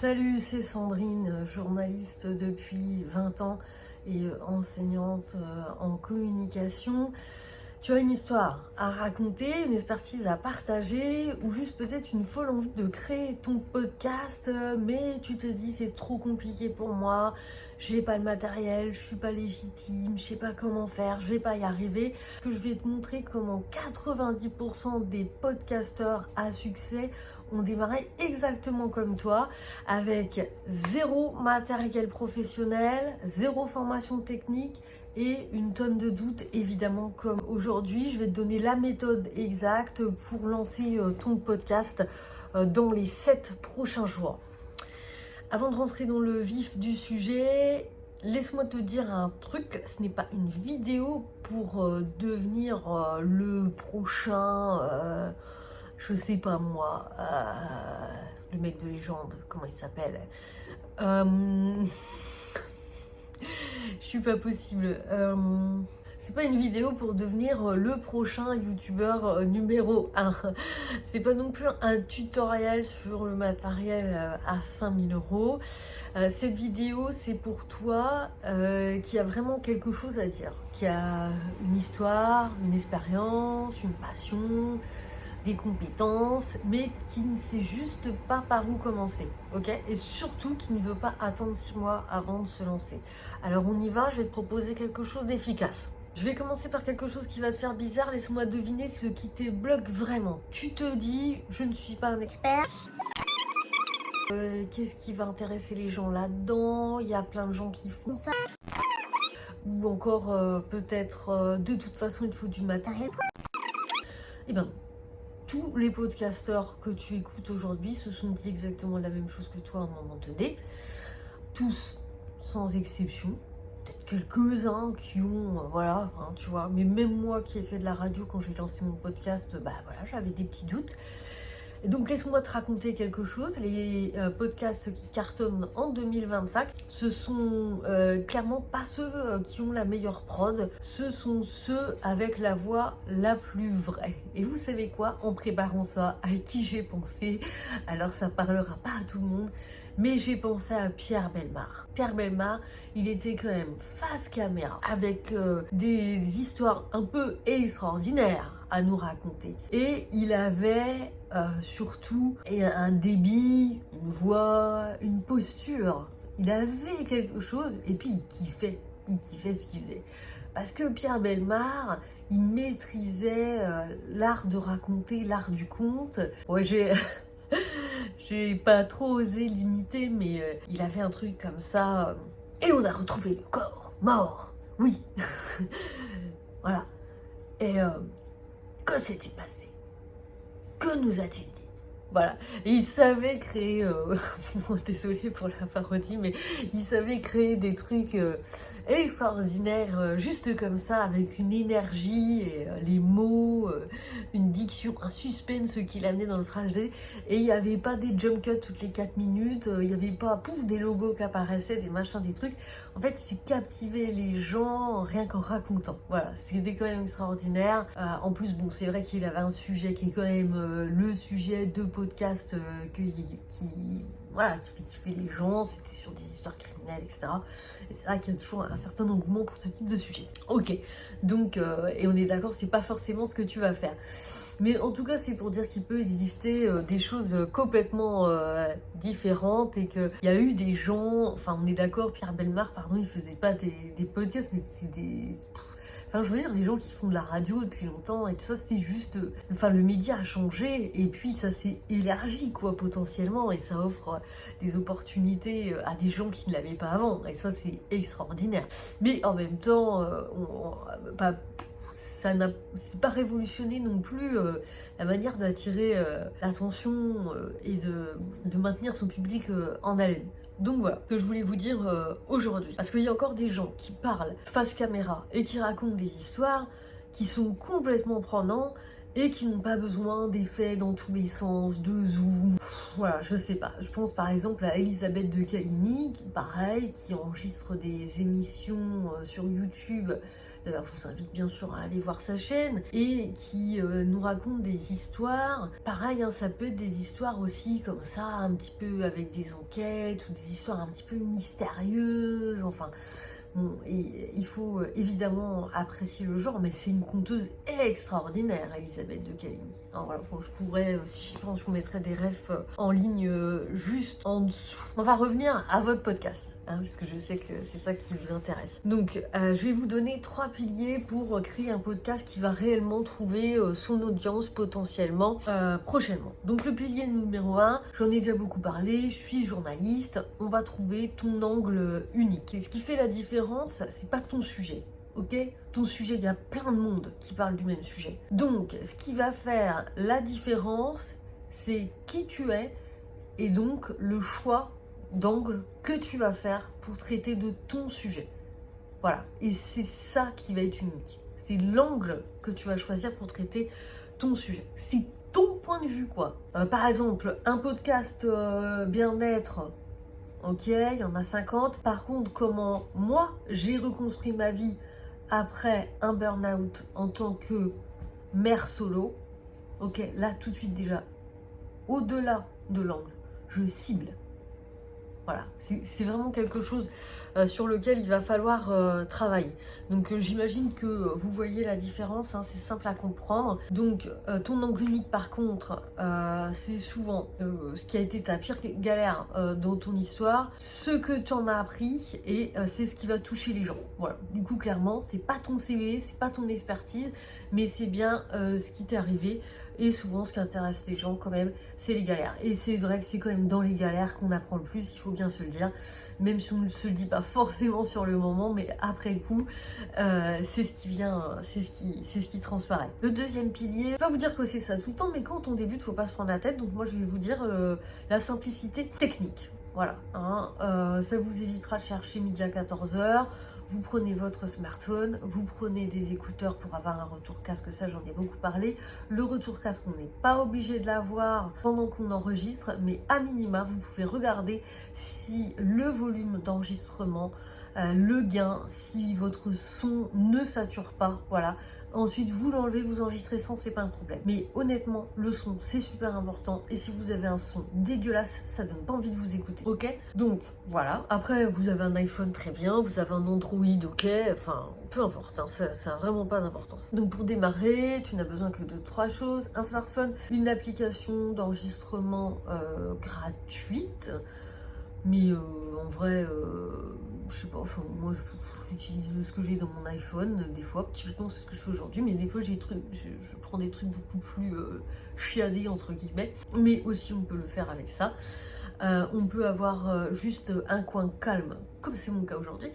Salut, c'est Sandrine, journaliste depuis 20 ans et enseignante en communication. Tu as une histoire à raconter, une expertise à partager ou juste peut-être une folle envie de créer ton podcast, mais tu te dis c'est trop compliqué pour moi, j'ai pas le matériel, je suis pas légitime, je sais pas comment faire, je vais pas y arriver. Je vais te montrer comment 90% des podcasteurs à succès ont démarré exactement comme toi, avec zéro matériel professionnel, zéro formation technique et une tonne de doutes, évidemment, comme aujourd'hui. Je vais te donner la méthode exacte pour lancer ton podcast dans les 7 prochains jours. Avant de rentrer dans le vif du sujet, laisse-moi te dire un truc, ce n'est pas une vidéo pour devenir le prochain, je sais pas moi, le mec de légende, comment il s'appelle, je suis pas possible. C'est pas une vidéo pour devenir le prochain youtubeur numéro 1. C'est pas non plus un tutoriel sur le matériel à 5000 euros. Cette vidéo, c'est pour toi qui a vraiment quelque chose à dire, qui a une histoire, une expérience, une passion, des compétences, mais qui ne sait juste pas par où commencer, ok? Et surtout qui ne veut pas attendre 6 mois avant de se lancer. Alors on y va, je vais te proposer quelque chose d'efficace. Je vais commencer par quelque chose qui va te faire bizarre, laisse-moi deviner ce qui te bloque vraiment. Tu te dis, je ne suis pas un expert. Qu'est-ce qui va intéresser les gens là-dedans? Il y a plein de gens qui font ça. Ou encore, peut-être, de toute façon, il faut du matériel. Eh bien, tous les podcasteurs que tu écoutes aujourd'hui se sont dit exactement la même chose que toi à un moment donné. Tous, sans exception. Peut-être quelques-uns qui ont, voilà, hein, tu vois. Mais même moi qui ai fait de la radio quand j'ai lancé mon podcast, bah voilà, j'avais des petits doutes. Et donc laisse-moi te raconter quelque chose. Les podcasts qui cartonnent en 2025, ce sont clairement pas ceux qui ont la meilleure prod, ce sont ceux avec la voix la plus vraie. Et vous savez quoi, en préparant ça, à qui j'ai pensé? Alors ça parlera pas à tout le monde, mais j'ai pensé à Pierre Bellemare. Pierre Bellemare, il était quand même face caméra, avec des histoires un peu extraordinaires à nous raconter. Et il avait surtout un débit, une voix, une posture. Il avait quelque chose et puis il kiffait ce qu'il faisait. Parce que Pierre Bellemare, il maîtrisait l'art de raconter, l'art du conte. Ouais, j'ai pas trop osé l'imiter, mais il a fait un truc comme ça. Et on a retrouvé le corps mort. Oui. Voilà. Et que s'est-il passé? Que nous a-t-il dit? Voilà, et il savait créer, désolée pour la parodie, mais il savait créer des trucs extraordinaires, juste comme ça, avec une énergie, et les mots, une diction, un suspense qu'il amenait dans le phrasé, et il n'y avait pas des jump cuts toutes les 4 minutes, il n'y avait pas, pouf, des logos qui apparaissaient, des machins, des trucs. En fait, c'est captiver les gens rien qu'en racontant. Voilà, c'était quand même extraordinaire. En plus, bon, c'est vrai qu'il avait un sujet qui est quand même le sujet de podcast voilà, qui fait kiffer les gens. C'était sur des histoires criminelles, etc. Et c'est vrai qu'il y a toujours un certain engouement pour ce type de sujet. Ok, donc, et on est d'accord, c'est pas forcément ce que tu vas faire. Mais en tout cas, c'est pour dire qu'il peut exister des choses complètement différentes et qu'il y a eu des gens, enfin on est d'accord, Pierre Bellemare, pardon, il faisait pas des podcasts, mais c'est des... Enfin, je veux dire, les gens qui font de la radio depuis longtemps et tout ça, c'est juste... Enfin, le média a changé et puis ça s'est élargi, quoi, potentiellement, et ça offre des opportunités à des gens qui ne l'avaient pas avant. Et ça, c'est extraordinaire. Mais en même temps, c'est pas révolutionné non plus la manière d'attirer l'attention et de maintenir son public en haleine. Donc voilà, ce que je voulais vous dire aujourd'hui. Parce qu'il y a encore des gens qui parlent face caméra et qui racontent des histoires qui sont complètement prenants et qui n'ont pas besoin d'effets dans tous les sens, de zoom. Voilà, je sais pas. Je pense par exemple à Elisabeth de Caligny, pareil, qui enregistre des émissions sur YouTube d'ailleurs je vous invite bien sûr à aller voir sa chaîne, et qui nous raconte des histoires. Pareil, hein, ça peut être des histoires aussi comme ça, un petit peu avec des enquêtes, ou des histoires un petit peu mystérieuses, enfin... Bon, et il faut évidemment apprécier le genre, mais c'est une conteuse extraordinaire, Elisabeth de Caligny. Alors voilà, bon, je pourrais, si j'y pense, je vous mettrai des refs en ligne juste en dessous. On va revenir à votre podcast, hein, parce que je sais que c'est ça qui vous intéresse. Donc, je vais vous donner 3 piliers pour créer un podcast qui va réellement trouver son audience potentiellement prochainement. Donc, le pilier numéro 1, j'en ai déjà beaucoup parlé, je suis journaliste, on va trouver ton angle unique. Et ce qui fait la différence, c'est pas ton sujet. Ok, ton sujet, il y a plein de monde qui parle du même sujet. Donc, ce qui va faire la différence, c'est qui tu es et donc le choix d'angle que tu vas faire pour traiter de ton sujet. Voilà, et c'est ça qui va être unique. C'est l'angle que tu vas choisir pour traiter ton sujet. C'est ton point de vue, quoi. Par exemple, un podcast bien-être, ok, il y en a 50. Par contre, comment moi, j'ai reconstruit ma vie après un burn-out en tant que mère solo, ok, là tout de suite déjà, au-delà de l'angle, je cible. Voilà, c'est vraiment quelque chose sur lequel il va falloir travailler. Donc j'imagine que vous voyez la différence, hein, c'est simple à comprendre. Donc ton angle unique par contre, c'est souvent ce qui a été ta pire galère dans ton histoire, ce que tu en as appris, et c'est ce qui va toucher les gens. Voilà, du coup clairement, c'est pas ton CV, c'est pas ton expertise, mais c'est bien ce qui t'est arrivé. Et souvent, ce qui intéresse les gens, quand même, c'est les galères. Et c'est vrai que c'est quand même dans les galères qu'on apprend le plus, il faut bien se le dire. Même si on ne se le dit pas forcément sur le moment, mais après coup, c'est ce qui vient, c'est ce qui transparaît. Le deuxième pilier, je vais pas vous dire que c'est ça tout le temps, mais quand on débute, il faut pas se prendre la tête. Donc moi, je vais vous dire la simplicité technique. Voilà, hein, ça vous évitera de chercher midi à 14h. Vous prenez votre smartphone, vous prenez des écouteurs pour avoir un retour casque, ça j'en ai beaucoup parlé. Le retour casque, on n'est pas obligé de l'avoir pendant qu'on enregistre, mais à minima, vous pouvez regarder si le volume d'enregistrement, le gain, si votre son ne sature pas, voilà. Ensuite, vous l'enlevez, vous enregistrez sans, c'est pas un problème. Mais honnêtement, le son, c'est super important. Et si vous avez un son dégueulasse, ça donne pas envie de vous écouter. Ok? Donc, voilà. Après, vous avez un iPhone, très bien. Vous avez un Android, ok? Enfin, peu importe. Hein, ça n'a vraiment pas d'importance. Donc, pour démarrer, tu n'as besoin que de 3 choses. Un smartphone, une application d'enregistrement gratuite. Mais en vrai, je sais pas, enfin, moi j'utilise ce que j'ai dans mon iPhone, des fois, typiquement c'est ce que je fais aujourd'hui, mais des fois je prends des trucs beaucoup plus chiadés entre guillemets, mais aussi on peut le faire avec ça. On peut avoir juste un coin calme, comme c'est mon cas aujourd'hui,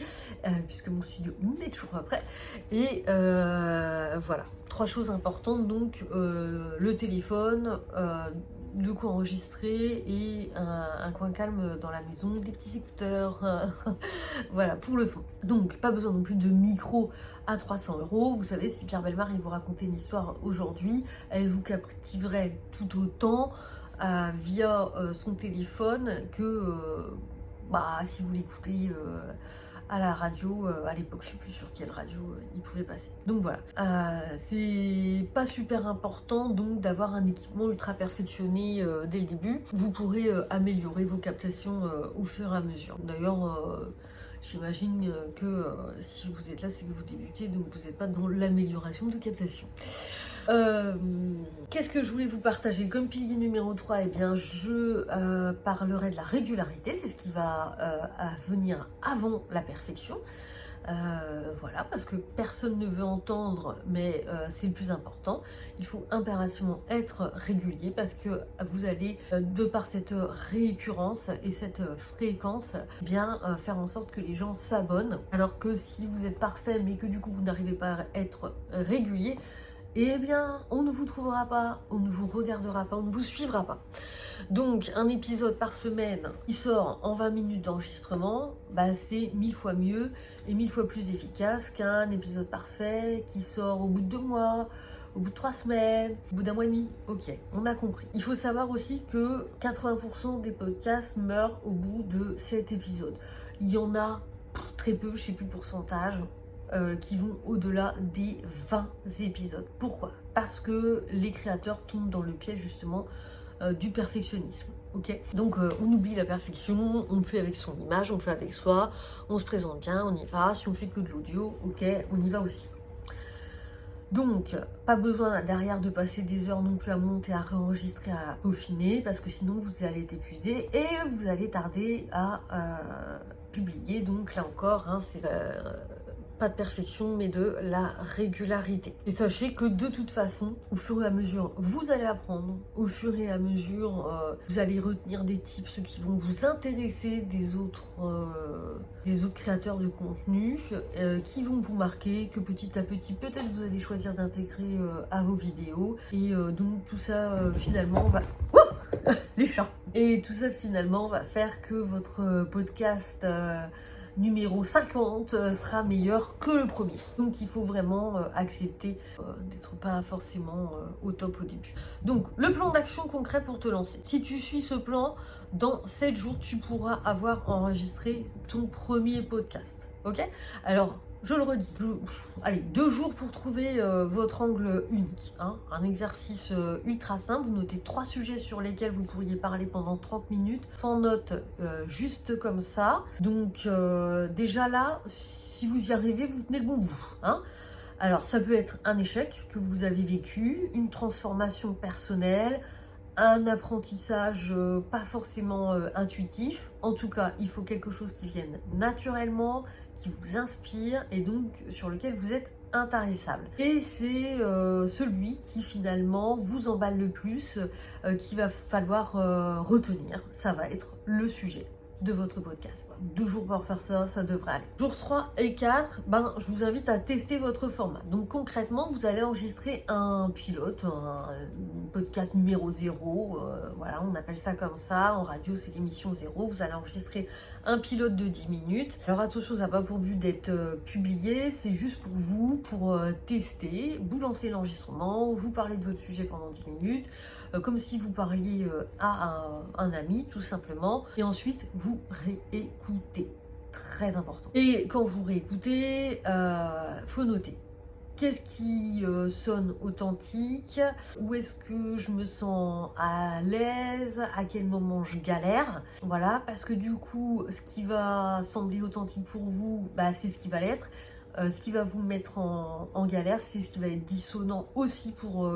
puisque mon studio n'est toujours pas prêt. Et voilà, 3 choses importantes, donc le téléphone, de quoi enregistrer et un coin calme dans la maison, des petits écouteurs, voilà, pour le son. Donc, pas besoin non plus de micro à 300 €. Vous savez, si Pierre Bellemare il vous racontait une histoire aujourd'hui, elle vous captiverait tout autant via son téléphone que si vous l'écoutez à la radio, à l'époque, je sais plus sur quelle radio il pouvait passer. Donc voilà, c'est pas super important donc d'avoir un équipement ultra perfectionné dès le début. Vous pourrez améliorer vos captations au fur et à mesure. D'ailleurs, j'imagine que si vous êtes là, c'est que vous débutez, donc vous n'êtes pas dans l'amélioration de captation. Qu'est-ce que je voulais vous partager comme pilier numéro 3? Eh bien, je parlerai de la régularité, c'est ce qui va venir avant la perfection. Voilà, parce que personne ne veut entendre, mais c'est le plus important. Il faut impérativement être régulier parce que vous allez, de par cette récurrence et cette fréquence, bien faire en sorte que les gens s'abonnent. Alors que si vous êtes parfait, mais que du coup vous n'arrivez pas à être régulier, eh bien, on ne vous trouvera pas, on ne vous regardera pas, on ne vous suivra pas. Donc, un épisode par semaine qui sort en 20 minutes d'enregistrement, c'est 1000 fois mieux et 1000 fois plus efficace qu'un épisode parfait qui sort au bout de 2 mois, au bout de 3 semaines, au bout d'un mois et demi. Ok, on a compris. Il faut savoir aussi que 80% des podcasts meurent au bout de 7 épisodes. Il y en a très peu, je sais plus le pourcentage. qui vont au-delà des 20 épisodes. Pourquoi? Parce que les créateurs tombent dans le piège justement du perfectionnisme. Ok, donc on oublie la perfection, on le fait avec son image, on le fait avec soi, on se présente bien, on y va. Si on fait que de l'audio, ok, on y va aussi. Donc, pas besoin derrière de passer des heures non plus à monter, à réenregistrer, à peaufiner, parce que sinon vous allez être épuisé et vous allez tarder à publier. Donc là encore, hein, c'est pas de perfection, mais de la régularité. Et sachez que de toute façon, au fur et à mesure, vous allez apprendre, au fur et à mesure, vous allez retenir des tips qui vont vous intéresser des autres créateurs de contenu, qui vont vous marquer, que petit à petit, peut-être vous allez choisir d'intégrer à vos vidéos. Et donc tout ça, finalement, va... les chats. Et tout ça, finalement, va faire que votre podcast... numéro 50 sera meilleur que le premier. Donc il faut vraiment accepter d'être pas forcément au top au début. Donc le plan d'action concret pour te lancer. Si tu suis ce plan, dans 7 jours, tu pourras avoir enregistré ton premier podcast. Ok? Alors, je le redis, allez, 2 jours pour trouver votre angle unique. Hein, un exercice ultra simple. Vous notez 3 sujets sur lesquels vous pourriez parler pendant 30 minutes, sans note, juste comme ça. Donc déjà là, si vous y arrivez, vous tenez le bon bout. Hein. Alors ça peut être un échec que vous avez vécu, une transformation personnelle, un apprentissage pas forcément intuitif. En tout cas, il faut quelque chose qui vienne naturellement, qui vous inspire et donc sur lequel vous êtes intarissable. Et c'est celui qui finalement vous emballe le plus, qu'il va falloir retenir. Ça va être le sujet de votre podcast. 2 jours pour faire ça, ça devrait aller. Jours 3 et 4, je vous invite à tester votre format. Donc concrètement, vous allez enregistrer un pilote, un podcast numéro 0, voilà, on appelle ça comme ça. En radio, c'est l'émission 0. Vous allez enregistrer un pilote de 10 minutes. Alors attention, ça n'a pas pour but d'être publié, c'est juste pour vous, pour tester. Vous lancez l'enregistrement, vous parlez de votre sujet pendant 10 minutes, comme si vous parliez à un ami, tout simplement. Et ensuite, vous réécoutez. Très important. Et quand vous réécoutez, faut noter. Qu'est-ce qui sonne authentique? Où est-ce que je me sens à l'aise? À quel moment je galère? Voilà, parce que du coup, ce qui va sembler authentique pour vous, c'est ce qui va l'être. Ce qui va vous mettre en galère, c'est ce qui va être dissonant aussi pour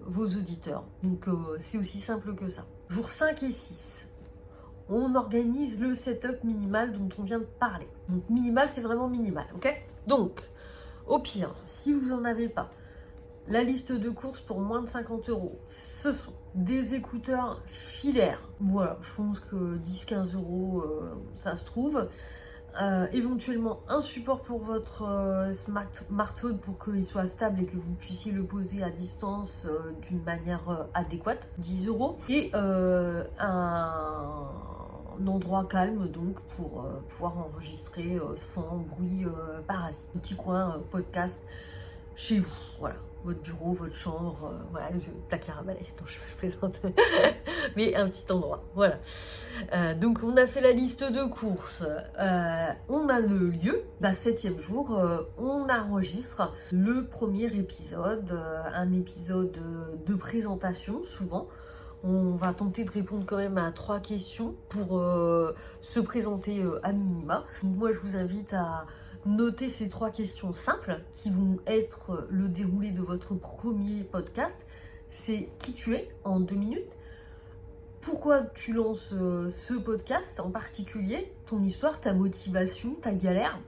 vos auditeurs. Donc c'est aussi simple que ça. Jours 5 et 6. On organise le setup minimal dont on vient de parler. Donc minimal, c'est vraiment minimal, ok? Donc, au pire, si vous n'en avez pas, la liste de courses pour moins de 50 €, ce sont des écouteurs filaires. Voilà, je pense que 10-15 €, ça se trouve. Éventuellement un support pour votre smartphone pour qu'il soit stable et que vous puissiez le poser à distance d'une manière adéquate, 10 €. Et un endroit calme donc pour pouvoir enregistrer sans bruit parasite. Un petit coin podcast chez vous, voilà. Votre bureau, votre chambre, voilà, le placard à balai, non, je plaisante, mais un petit endroit, voilà. Donc on a fait la liste de courses, on a le lieu, 7e jour, on enregistre le premier épisode, un épisode de présentation souvent. On va tenter de répondre quand même à 3 questions pour se présenter à minima. Donc moi je vous invite à notez ces 3 questions simples qui vont être le déroulé de votre premier podcast. C'est qui tu es en 2 minutes, pourquoi tu lances ce podcast en particulier, ton histoire, ta motivation, ta galère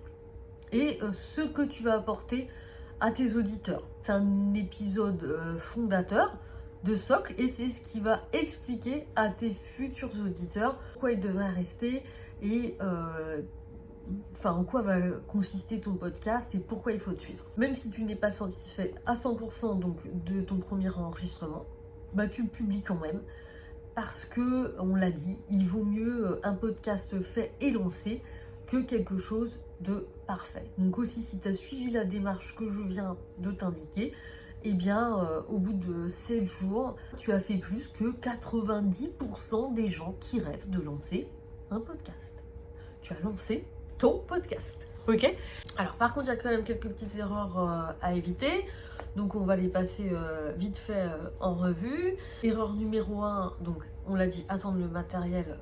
et ce que tu vas apporter à tes auditeurs. C'est un épisode fondateur de socle et c'est ce qui va expliquer à tes futurs auditeurs pourquoi ils devraient rester et en quoi va consister ton podcast et pourquoi il faut te suivre. Même si tu n'es pas satisfait à 100% donc de ton premier enregistrement, tu le publies quand même parce que, on l'a dit, il vaut mieux un podcast fait et lancé que quelque chose de parfait. Donc aussi, si tu as suivi la démarche que je viens de t'indiquer, au bout de 7 jours, tu as fait plus que 90% des gens qui rêvent de lancer un podcast. Tu as lancé ton podcast. Ok. Alors par contre, il y a quand même quelques petites erreurs à éviter. Donc on va les passer vite fait en revue. Erreur numéro 1, donc on l'a dit, attendre le matériel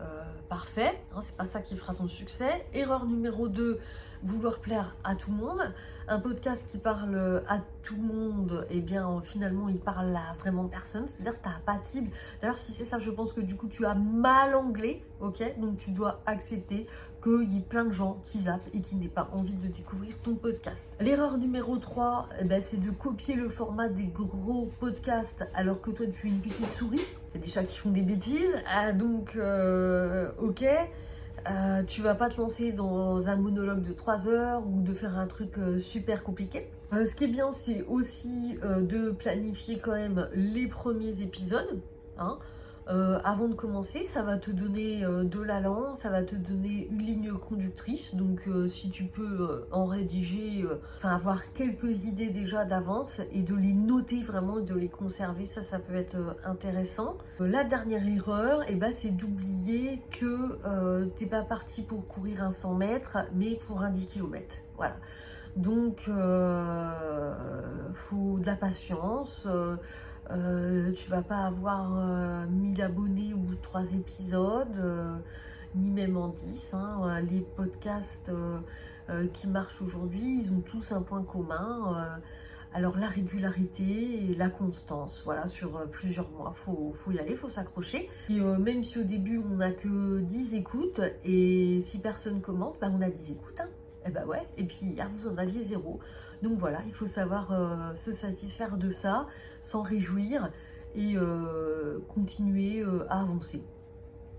parfait. Hein, c'est pas ça qui fera ton succès. Erreur numéro 2, vouloir plaire à tout le monde. Un podcast qui parle à tout le monde, et bien finalement il parle à vraiment personne. C'est-à-dire que tu n'as pas de cible. D'ailleurs si c'est ça, je pense que du coup tu as mal anglais, ok. Donc tu dois accepter qu'il y ait plein de gens qui zappent et qui n'aient pas envie de découvrir ton podcast. L'erreur numéro 3, c'est de copier le format des gros podcasts alors que toi tu es une petite souris. Il y a des chats qui font des bêtises, donc ok. Tu vas pas te lancer dans un monologue de 3 heures ou de faire un truc super compliqué. Ce qui est bien, c'est aussi de planifier quand même les premiers épisodes. Hein. Avant de commencer, ça va te donner de l'allant, ça va te donner une ligne conductrice. Donc si tu peux en rédiger, avoir quelques idées déjà d'avance et de les noter vraiment, de les conserver, ça peut être intéressant. La dernière erreur, c'est d'oublier que t'es pas parti pour courir un 100 mètres, mais pour un 10 km. Voilà. Donc faut de la patience. Tu vas pas avoir 1000 abonnés au bout de 3 épisodes, ni même en 10. Hein. Les podcasts qui marchent aujourd'hui, ils ont tous un point commun. Alors la régularité et la constance, voilà, sur plusieurs mois, faut y aller, faut s'accrocher. Et même si au début on n'a que 10 écoutes et si personne commente, on a 10 écoutes. Hein. Ouais, et puis hier vous en aviez 0. Donc voilà, il faut savoir se satisfaire de ça, s'en réjouir et continuer à avancer.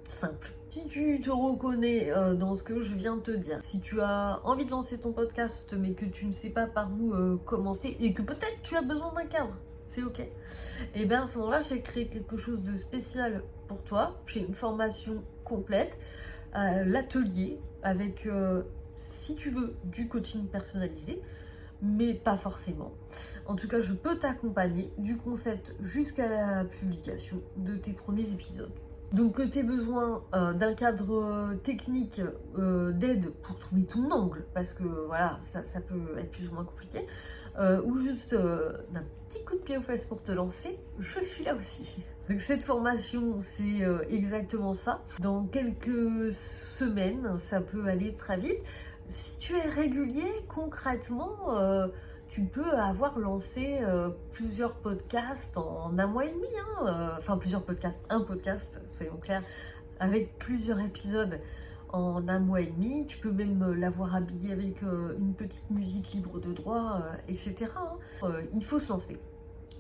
Simple. Si tu te reconnais dans ce que je viens de te dire, si tu as envie de lancer ton podcast mais que tu ne sais pas par où commencer et que peut-être tu as besoin d'un cadre, c'est ok. Et bien à ce moment-là, j'ai créé quelque chose de spécial pour toi. J'ai une formation complète, l'atelier avec, si tu veux, du coaching personnalisé, mais pas forcément. En tout cas, je peux t'accompagner du concept jusqu'à la publication de tes premiers épisodes. Donc que tu aies besoin d'un cadre technique d'aide pour trouver ton angle, parce que voilà, ça peut être plus ou moins compliqué, ou juste d'un petit coup de pied aux fesses pour te lancer, je suis là aussi. Donc cette formation, c'est exactement ça. Dans quelques semaines, ça peut aller très vite. Si tu es régulier, concrètement, tu peux avoir lancé plusieurs podcasts en un mois et demi. Plusieurs podcasts, un podcast, soyons clairs, avec plusieurs épisodes en un mois et demi. Tu peux même l'avoir habillé avec une petite musique libre de droit, etc. Il faut se lancer.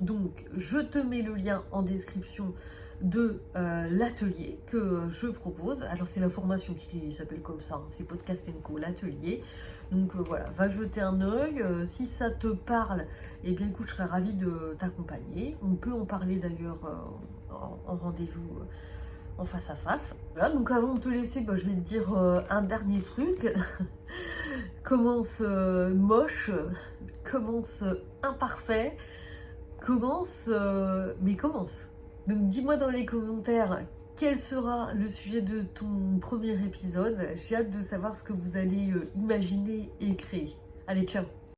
Donc, je te mets le lien en description de l'atelier que je propose. Alors c'est la formation qui s'appelle comme ça, c'est Podcast & Co, l'atelier. Donc voilà, va jeter un œil. Si ça te parle, eh bien écoute, je serais ravie de t'accompagner. On peut en parler d'ailleurs en rendez-vous en face à face. Voilà, donc avant de te laisser, je vais te dire un dernier truc. Commence moche, commence imparfait, commence, mais commence. Donc dis-moi dans les commentaires quel sera le sujet de ton premier épisode. J'ai hâte de savoir ce que vous allez imaginer et créer. Allez, ciao!